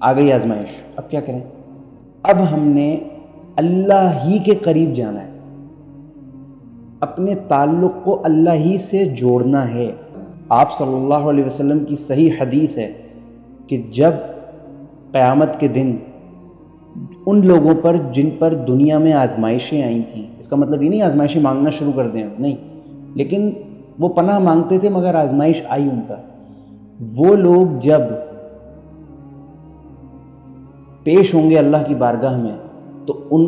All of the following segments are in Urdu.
آ گئی آزمائش، اب کیا کریں؟ اب ہم نے اللہ ہی کے قریب جانا ہے، اپنے تعلق کو اللہ ہی سے جوڑنا ہے۔ آپ صلی اللہ علیہ وسلم کی صحیح حدیث ہے کہ جب قیامت کے دن ان لوگوں پر جن پر دنیا میں آزمائشیں آئی تھیں، اس کا مطلب یہ نہیں آزمائشیں مانگنا شروع کر دیں، نہیں، لیکن وہ پناہ مانگتے تھے مگر آزمائش آئی ان پر، وہ لوگ جب پیش ہوں گے اللہ کی بارگاہ میں تو ان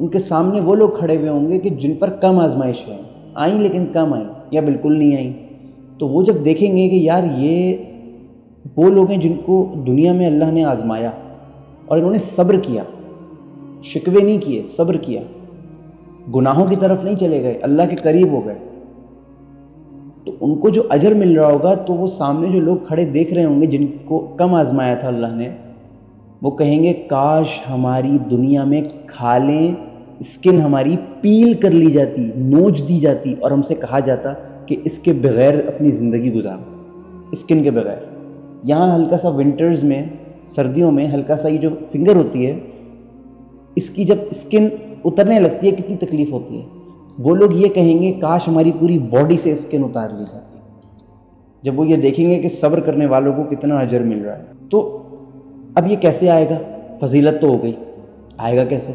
کے سامنے وہ لوگ کھڑے ہوئے ہوں گے کہ جن پر کم آزمائشیں آئیں لیکن کم آئیں یا بالکل نہیں آئیں۔ تو وہ جب دیکھیں گے کہ یار یہ وہ لوگ ہیں جن کو دنیا میں اللہ نے آزمایا اور انہوں نے صبر کیا، شکوے نہیں کیے، صبر کیا، گناہوں کی طرف نہیں چلے گئے، اللہ کے قریب ہو گئے، تو ان کو جو اجر مل رہا ہوگا، تو وہ سامنے جو لوگ کھڑے دیکھ رہے ہوں گے جن کو کم آزمایا تھا اللہ نے، وہ کہیں گے کاش ہماری دنیا میں کھالیں اسکن ہماری پیل کر لی جاتی، نوچ دی جاتی اور ہم سے کہا جاتا کہ اس کے بغیر اپنی زندگی گزارو، اسکن کے بغیر۔ یہاں ہلکا سا ونٹرز میں، سردیوں میں ہلکا سا یہ جو فنگر ہوتی ہے، اس کی جب اسکن اترنے لگتی ہے کتنی تکلیف ہوتی ہے۔ وہ لوگ یہ کہیں گے کاش ہماری پوری باڈی سے اسکن اتار لی جاتی، جب وہ یہ دیکھیں گے کہ صبر کرنے والوں کو کتنا اجر مل رہا ہے۔ تو اب یہ کیسے آئے گا؟ فضیلت تو ہو گئی، آئے گا کیسے؟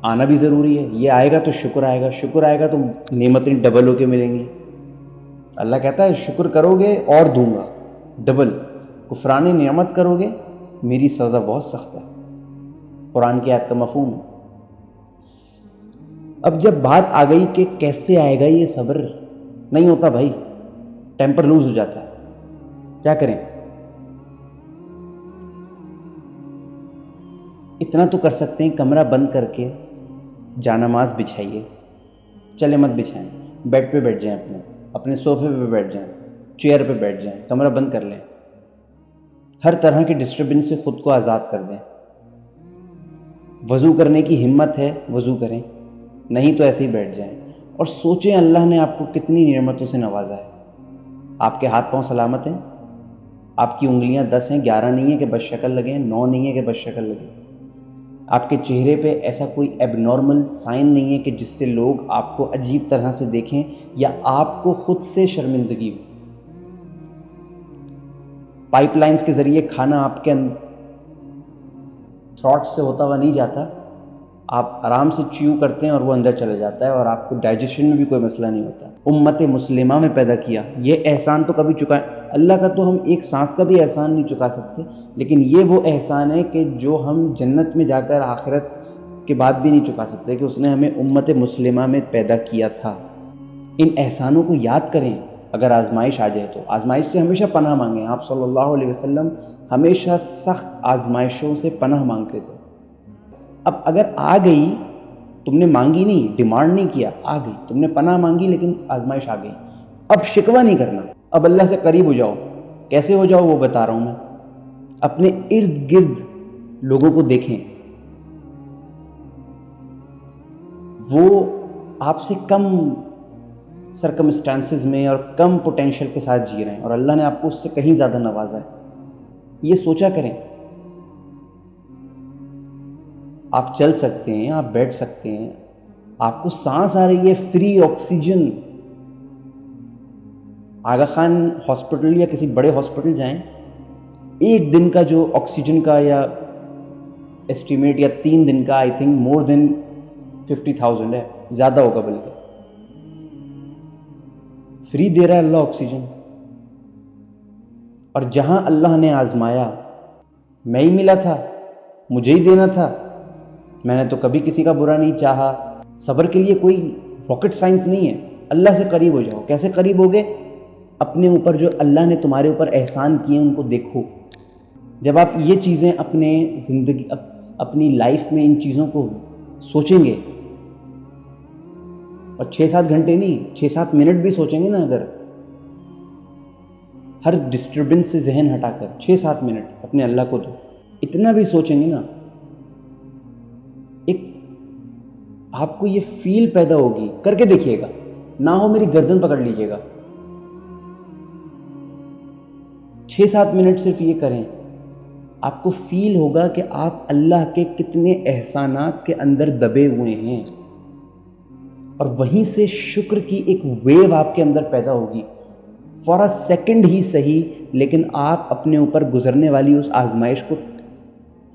آنا بھی ضروری ہے۔ یہ آئے گا تو شکر آئے گا، شکر آئے گا تو نعمتیں ڈبل ہو کے ملیں گی۔ اللہ کہتا ہے شکر کرو گے اور دوں گا ڈبل، کفران نعمت کرو گے میری سزا بہت سخت ہے۔ قرآن کی آیت کا مفہوم ہے۔ اب جب بات آ گئی کہ کیسے آئے گا یہ صبر، نہیں ہوتا بھائی، ٹیمپر لوز ہو جاتا ہے، کیا کریں؟ اتنا تو کر سکتے ہیں، کمرہ بند کر کے جانماز بچھائیے، چلے مت بچھائیں، بیڈ پہ بیٹھ جائیں، اپنے صوفے پہ بیٹھ جائیں، چیئر پہ بیٹھ جائیں، کمرہ بند کر لیں، ہر طرح کی ڈسٹربنس سے خود کو آزاد کر دیں۔ وضو کرنے کی ہمت ہے وضو کریں، نہیں تو ایسے ہی بیٹھ جائیں اور سوچیں اللہ نے آپ کو کتنی نعمتوں سے نوازا ہے۔ آپ کے ہاتھ پاؤں سلامت ہیں، آپ کی انگلیاں 10 ہیں، 11 نہیں ہے کہ بد شکل لگیں، 9 نہیں ہے کہ بد شکل لگیں، آپ کے چہرے پہ ایسا کوئی ایب نارمل سائن نہیں ہے کہ جس سے لوگ آپ کو عجیب طرح سے دیکھیں یا آپ کو خود سے شرمندگی ہو۔ پائپ لائنز کے ذریعے کھانا آپ کے تھروٹ سے ہوتا ہوا نہیں جاتا، آپ آرام سے چیو کرتے ہیں اور وہ اندر چلا جاتا ہے اور آپ کو ڈائجیشن میں بھی کوئی مسئلہ نہیں ہوتا۔ امت مسلمہ میں پیدا کیا، یہ احسان تو کبھی چکا اللہ کا تو ہم ایک سانس کا بھی احسان نہیں چکا سکتے، لیکن یہ وہ احسان ہے کہ جو ہم جنت میں جا کر آخرت کے بعد بھی نہیں چکا سکتے، کہ اس نے ہمیں امت مسلمہ میں پیدا کیا تھا۔ ان احسانوں کو یاد کریں اگر آزمائش آ جائے تو۔ آزمائش سے ہمیشہ پناہ مانگیں، آپ صلی اللہ علیہ وسلم ہمیشہ سخت آزمائشوں سے پناہ مانگتے تھے۔ اب اگر آ گئی، تم نے مانگی نہیں، ڈیمانڈ نہیں کیا، آ گئی، تم نے پناہ مانگی لیکن آزمائش آ گئی، اب شکوہ نہیں کرنا، اب اللہ سے قریب ہو جاؤ۔ کیسے ہو جاؤ وہ بتا رہا ہوں میں۔ اپنے ارد گرد لوگوں کو دیکھیں، وہ آپ سے کم سرکمسٹانسز میں اور کم پوٹینشل کے ساتھ جی رہے ہیں اور اللہ نے آپ کو اس سے کہیں زیادہ نوازا ہے۔ یہ سوچا کریں۔ آپ چل سکتے ہیں، آپ بیٹھ سکتے ہیں، آپ کو سانس آ رہی ہے، فری آکسیجن۔ آغا خان ہاسپٹل یا کسی بڑے ہاسپٹل جائیں، ایک دن کا جو آکسیجن کا یا ایسٹیمیٹ یا 3 دن کا، آئی تھنک مور دین 50,000 ہے، زیادہ ہوگا بلکہ۔ فری دے رہا ہے اللہ آکسیجن۔ اور جہاں اللہ نے آزمایا، میں ہی ملا تھا، مجھے ہی دینا تھا، میں نے تو کبھی کسی کا برا نہیں چاہا۔ صبر کے لیے کوئی راکٹ سائنس نہیں ہے، اللہ سے قریب ہو جاؤ۔ کیسے قریب ہوگے؟ اپنے اوپر جو اللہ نے تمہارے اوپر احسان کیے ان کو دیکھو۔ جب آپ یہ چیزیں اپنے زندگی اپنی لائف میں ان چیزوں کو سوچیں گے، اور 6-7 گھنٹے نہیں، 6-7 منٹ بھی سوچیں گے نا، اگر ہر ڈسٹربنس سے ذہن ہٹا کر 6-7 منٹ اپنے اللہ کو دو، اتنا بھی سوچیں گے نا، ایک آپ کو یہ فیل پیدا ہوگی۔ کر کے دیکھیے گا، نہ ہو میری گردن پکڑ لیجیے گا، 6-7 منٹ صرف یہ کریں، آپ کو فیل ہوگا کہ آپ اللہ کے کتنے احسانات کے اندر دبے ہوئے ہیں، اور وہیں سے شکر کی ایک ویو آپ کے اندر پیدا ہوگی. فار اے سیکنڈ ہی صحیح، لیکن آپ اپنے اوپر گزرنے والی اس آزمائش کو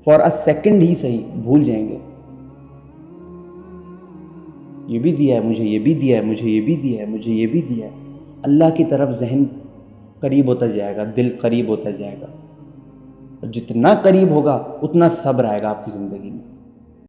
فار اے سیکنڈ ہی صحیح بھول جائیں گے. یہ بھی دیا ہے مجھے، یہ بھی دیا ہے مجھے، یہ بھی دیا ہے مجھے، یہ بھی دیا ہے. اللہ کی طرف ذہن قریب ہوتا جائے گا، دل قریب ہوتا جائے گا. جتنا قریب ہوگا اتنا صبر آئے گا آپ کی زندگی میں.